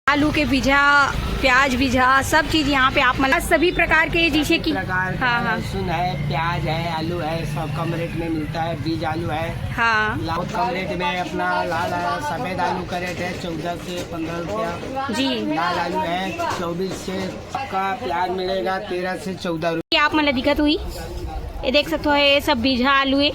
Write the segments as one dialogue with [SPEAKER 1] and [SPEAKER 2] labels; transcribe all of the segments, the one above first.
[SPEAKER 1] आलू के बीजा, प्याज बीजा, सब चीज यहाँ पे आप मतलब सभी प्रकार के जैसे कि
[SPEAKER 2] हाँ हाँ लहसुन है, प्याज है, आलू है, सब कम रेट में मिलता है। बीज आलू है
[SPEAKER 1] हाँ
[SPEAKER 2] बहुत कम रेट में। अपना लाल है, सफेद आलू का रेट है 14 से 15 रुपया
[SPEAKER 1] जी।
[SPEAKER 2] लाल आलू है 24 से का। प्याज मिलेगा 13 से 14 रुपया।
[SPEAKER 1] आप मतलब दिक्कत हुई, ये देख सकते हो ये सब बीजा आलू है।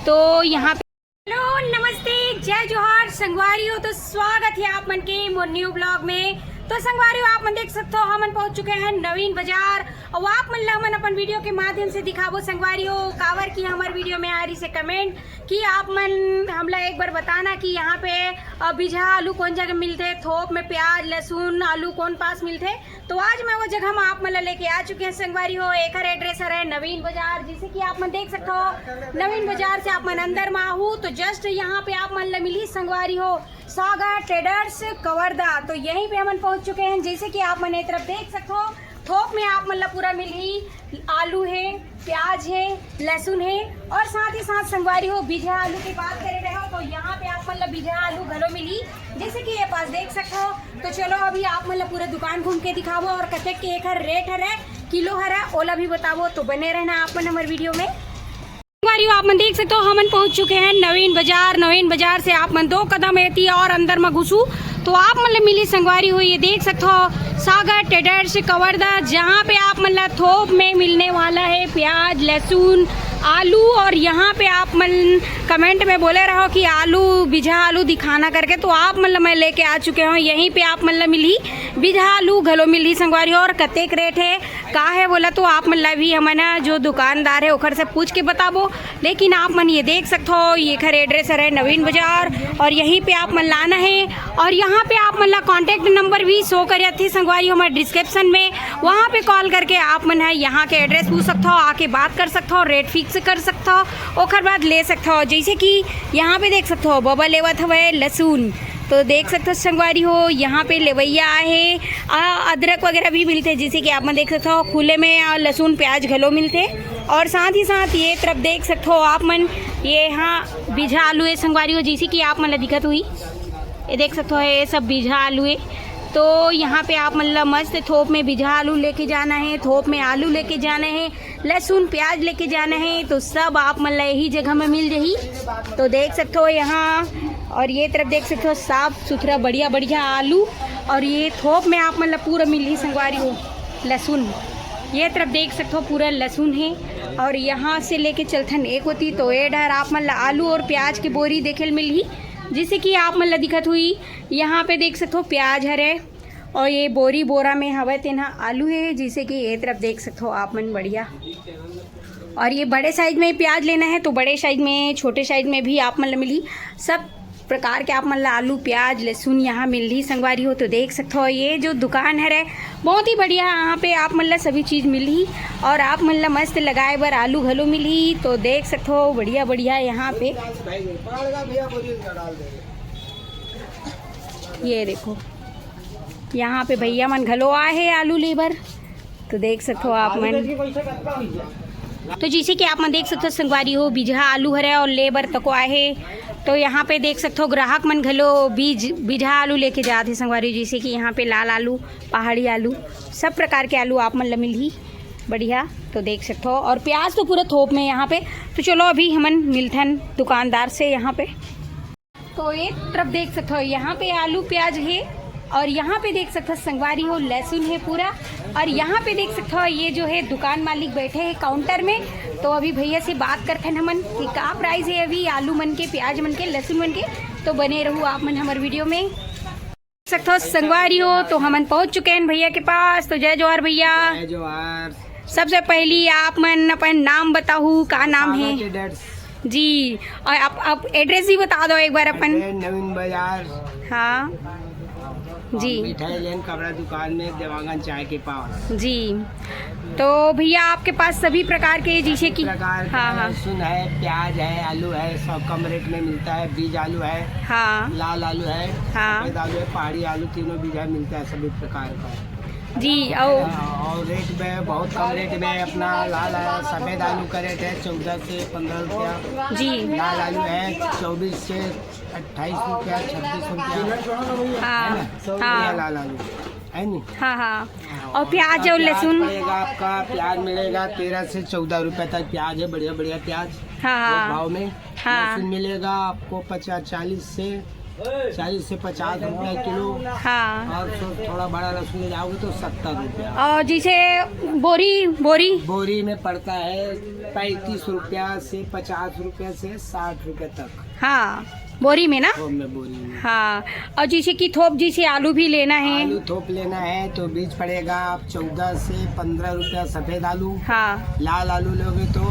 [SPEAKER 1] तो यहाँ पे हेलो नमस्ते जय जोहार संगवारी हो, तो स्वागत है आप मन के मोर न्यू ब्लॉग में। तो संगवारी हो आप मन देख सकते हो हमन पहुंच चुके हैं नवीन बाजार और आप मन हमन अपन वीडियो के माध्यम से दिखाबो संगवारी हो कावर की हमारे वीडियो में आ रही से कमेंट कि आप मन हमला एक बार बताना कि यहाँ पे बीजा आलू कौन जगह मिलते, थोक में प्याज लहसुन आलू कौन पास मिलते। तो आज मैं वो जगह में आप मन लेके आ चुके हैं संगवारी हो। एक एड्रेस है नवीन बाजार, जिसे कि आप मन देख सकते हो नवीन बाजार से आप मन अंदर में आहू तो जस्ट यहाँ पे आप मन मिली संगवारी हो सागर ट्रेडर्स कवर्धा। तो यहीं पे हम पहुंच चुके हैं। जैसे कि आप मन तरफ देख सकते हो थोक में आप मतलब पूरा मिली आलू है, प्याज है, लहसुन है और साथ ही साथ संगवारी हो बीजा आलू की बात करे रहे हो तो यहाँ पे आप मतलब बीजा आलू घरों मिली जैसे कि ये पास देख सकते हो। तो चलो अभी आप मतलब पूरा दुकान घूम के दिखावो और कते के एक रेट है किलो है ओला भी बतावो। तो बने रहना आप मन हमारे वीडियो में। आप मन देख सकते हो हमन पहुंच चुके हैं नवीन बाजार। नवीन बाजार से आप मन 2 कदम एती और अंदर में घुसू तो आप मतलब मिली संगवारी हुई ये देख सकते हो सागर ट्रेडर्स कवर्धा, जहाँ पे आप मतलब थोक में मिलने वाला है प्याज लहसुन आलू। और यहाँ पे आप मन कमेंट में बोले रहो कि आलू बीजा आलू दिखाना करके, तो आप मतलब मैं लेके आ चुके हूँ। यहीं पे आप मतलब मिली बीजा आलू घलो मिली संगवारी और कतेक रेट है का है बोला तो आप मतलब भी हमारा जो दुकानदार है ओखर से पूछ के बताबो। लेकिन आप मन ये देख सकते हो ये खर एड्रेस है नवीन बाजार और यहीं पे आप मन लाना है। और यहाँ पे आप मतलब कॉन्टेक्ट नंबर भी शो कर थी संगवारी हमारे डिस्क्रिप्शन में, वहाँ पे कॉल करके आप मन है यहाँ के एड्रेस पूछ सकते हो, आके बात कर सकते हो, रेट फिक्स कर सकते हो ओखर बाद ले सकते हो। जैसे कि यहाँ पे देख सकते हो बबा लेवत हवे लहसुन, तो देख सकते हो संगवारी हो यहाँ पे लेवैया है अदरक वगैरह भी मिलते हैं। जैसे कि आप मन देख सकते हो खुले में लहसुन प्याज घलो मिलते और साथ ही साथ ये तरफ देख सकते हो आप मन ये यहाँ बीजा आलू है संगवारी हो। जैसे कि आप मन दिक्कत हुई ये देख सकते हो ये सब बीजा आलू है। तो यहाँ पे आप मतलब मस्त थोप में बीजा आलू लेके जाना है, थोप में आलू लेके जाना है, लहसुन प्याज लेके जाना है, तो सब आप मतलब यही जगह में मिल जाही। तो देख सकते हो यहाँ और ये तरफ देख सकते हो साफ सुथरा बढ़िया बढ़िया आलू और ये थोप में आप मतलब पूरा मिल ही संगवारी हो लहसुन। ये तरफ देख सकते हो पूरा लहसुन है और यहाँ से लेके चलथन एक होती तो ये डर आप मतलब आलू और प्याज की बोरी देखे मिल ही। जैसे कि आप मतलब दिक्कत हुई यहाँ पे देख सकते हो प्याज हरे और ये बोरी बोरा में हवा तेना आलू है। जैसे कि ये तरफ देख सकते हो आप मन बढ़िया और ये बड़े साइज में प्याज लेना है तो बड़े साइज में छोटे साइज में भी आप मतलब मिली सब प्रकार के आप मतलब आलू प्याज लहसुन यहाँ मिल रही संगवारी हो। तो देख सकते हो ये जो दुकान है बहुत ही बढ़िया, यहाँ पे आप मतलब सभी चीज़ मिली और आप मतलब मस्त लगाए बर आलू घलो मिली। तो देख सकते हो बढ़िया बढ़िया यहाँ पे ये देखो यहाँ पे भैया मन घलो आए है आलू लेबर। तो देख सकते हो आप मन तो जैसे कि आप मन देख सकते हो संगवारी हो बीजा आलू हरे और लेबर तको आए है। तो यहाँ पे देख सकते हो ग्राहक मन घलो बीजा आलू लेके जाते संगवारी। जैसे कि यहाँ पे लाल आलू पहाड़ी आलू सब प्रकार के आलू आप मतलब मिल ही बढ़िया। तो देख सकते हो और प्याज तो पूरा थोप में यहाँ पे। तो चलो अभी हमन मिलथन दुकानदार से यहाँ पे। तो एक तरफ देख सकते हो यहाँ पे आलू प्याज है और यहाँ पे देख सकते हो संगवारी हो लहसुन है पूरा। और यहाँ पे देख सकते हो ये जो है दुकान मालिक बैठे हैं काउंटर में। तो अभी भैया से बात करते हैं हमन कि क्या प्राइस है अभी आलू मन के प्याज मन के लहसुन मन के। तो बने रहू आप मन हमारे वीडियो में। देख सकते हो संगवारी हो तो हमन पहुँच चुके हैं भैया के पास। तो जय जोहार भैया।
[SPEAKER 2] जय जोहार।
[SPEAKER 1] सबसे पहली आप मन अपन नाम बताऊ का नाम है जी और आप एड्रेस भी बता दो एक बार अपन।
[SPEAKER 2] नवीन बाजार
[SPEAKER 1] हाँ जी
[SPEAKER 2] मिठाई लेन कपड़ा दुकान में देवांगन चाय के पास
[SPEAKER 1] जी। तो भैया आपके पास सभी प्रकार के जैसे कि
[SPEAKER 2] प्रकार
[SPEAKER 1] हाँ हाँ
[SPEAKER 2] लहसुन है प्याज है आलू है सब कम रेट में मिलता है। बीज आलू है
[SPEAKER 1] हाँ
[SPEAKER 2] लाल आलू है
[SPEAKER 1] हाँ
[SPEAKER 2] सफेद आलू है पहाड़ी आलू तीनों बीजा मिलता है सभी प्रकार का
[SPEAKER 1] जी।
[SPEAKER 2] और रेट में बहुत कम रेट में अपना लाल सफेद आलू का रेट है 14 से 15 रुपया
[SPEAKER 1] जी।
[SPEAKER 2] लाल आलू है 24 से 28 रुपया 26 रुपया
[SPEAKER 1] हाँ
[SPEAKER 2] ये
[SPEAKER 1] हाँ
[SPEAKER 2] लाल आलू है नहीं।
[SPEAKER 1] हाँ हाँ। और प्याज और लहसुन।
[SPEAKER 2] पड़ेगा आपका, प्याज मिलेगा 13 से 14 रुपए तक प्याज है, बढ़िया बढ़िया प्याज
[SPEAKER 1] हाँ
[SPEAKER 2] वो
[SPEAKER 1] हाँ
[SPEAKER 2] भाव में।
[SPEAKER 1] हाँ।
[SPEAKER 2] लहसुन मिलेगा आपको 40 से 50 रुपया किलो।
[SPEAKER 1] हाँ।
[SPEAKER 2] और थोड़ा बड़ा लहसुन ले जाओगे तो 70 रुपया।
[SPEAKER 1] और जिसे बोरी बोरी
[SPEAKER 2] बोरी में पड़ता है 35 रुपया से 50 रुपया से 60 रुपया तक।
[SPEAKER 1] हाँ बोरी में ना।
[SPEAKER 2] में बोरी में।
[SPEAKER 1] हाँ। और जैसे कि थोप जिसे आलू भी लेना है।
[SPEAKER 2] आलू थोप लेना है तो बीज पड़ेगा आप 14 से 15 रुपया सफेद आलू।
[SPEAKER 1] हाँ
[SPEAKER 2] लाल आलू लोगे तो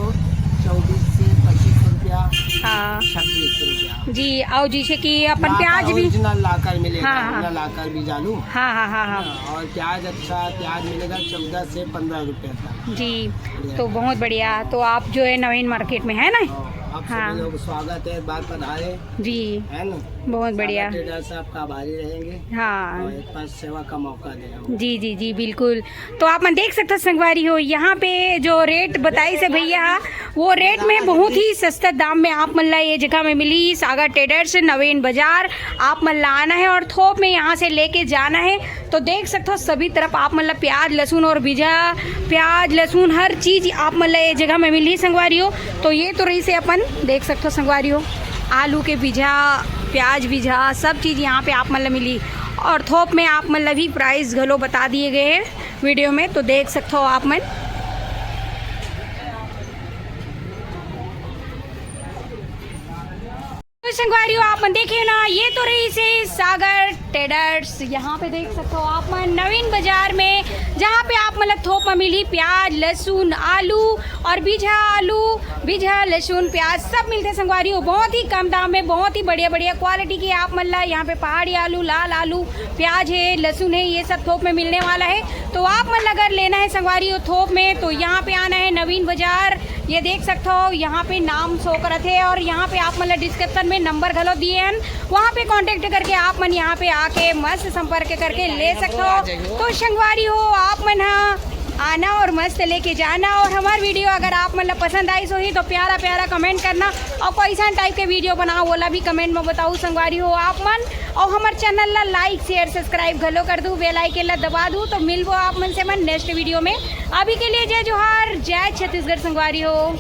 [SPEAKER 2] 24 से 25 रुपया।
[SPEAKER 1] हाँ
[SPEAKER 2] 26 रुपया
[SPEAKER 1] जी। और जैसे कि अपन प्याज भी।
[SPEAKER 2] ओरिजिनल लाकर मिलेगा।
[SPEAKER 1] हाँ, हाँ।
[SPEAKER 2] ओरिजिनल लाकर बीज आलू।
[SPEAKER 1] हाँ हाँ हाँ हाँ
[SPEAKER 2] और प्याज अच्छा प्याज मिलेगा 14 से 15 रुपया तक।
[SPEAKER 1] जी। तो बहुत बढ़िया। तो आप जो है नवीन मार्केट में है ना।
[SPEAKER 2] आप
[SPEAKER 1] हाँ।
[SPEAKER 2] सभी लोग स्वागत है, बात पधारे
[SPEAKER 1] जी
[SPEAKER 2] है ना।
[SPEAKER 1] बहुत बढ़िया।
[SPEAKER 2] ट्रेडर से आपका आभारी रहेंगे
[SPEAKER 1] हाँ
[SPEAKER 2] और एक पास सेवा का मौका दे।
[SPEAKER 1] जी जी जी बिल्कुल। तो आप मन देख सकते हो संगवारी हो, यहाँ पे जो रेट बताई से भैया वो रेट में बहुत ही सस्ता दाम में आप मन ला ये जगह में मिली। सागर ट्रेडर्स नवीन बाजार आप मन ला आना है और थोक में यहाँ से लेके जाना है। तो देख सकते हो सभी तरफ आप मन ला प्याज लहसुन और बीजा प्याज लहसुन हर चीज़ आप मन ला ये जगह में मिली संगवारी हो। तो ये तो रही से अपन देख सकते हो संगवारी हो, आलू के बीजा प्याज बीजा सब चीज़ यहाँ पे आप मतलब मिली। और थोक में आप मतलब भी प्राइस घलो बता दिए गए हैं वीडियो में, तो देख सकते हो आप मन। तो संगवारियों आप मन देखे ना, ये तो रही से सागर ट्रेडर्स। यहाँ पे देख सकते हो आप मन नवीन बाजार में, जहाँ पे आप मतलब थोक में मिली प्याज लहसुन आलू और बीजा लहसुन प्याज सब मिलते हैं संगवारियों बहुत ही कम दाम में, बहुत ही बढ़िया बढ़िया क्वालिटी की आप मतलब यहाँ पे पहाड़ी आलू लाल आलू प्याज है लहसुन है ये सब थोक में मिलने वाला है। तो आप मतलब अगर लेना है संगवारियों थोक में तो यहाँ पे आना है नवीन बाजार। ये देख सकते हो यहाँ पे नाम शो करते हैं और यहाँ पे आप मतलब डिस्क्रिप्शन में नंबर घलो दिए हैं, वहाँ पे कांटेक्ट करके आप मन यहाँ पे आके मस्त संपर्क करके ले सकते हो। तो संगवारी हो आप मन आना और मस्त लेके जाना। और हमारी वीडियो अगर आप मतलब पसंद आई सो ही तो प्यारा प्यारा कमेंट करना और कोई सा टाइप के वीडियो बनाओ वाला भी कमेंट में बताओ संगवारी हो आप मन। और हमारे चैनल ला लाइक शेयर सब्सक्राइब घलो कर दूँ, बेल आइकन ला दबा दूँ। तो मिलबो आप मन से मन नेक्स्ट वीडियो में। अभी के लिए जय जोहार जय छत्तीसगढ़ संगवारी हो।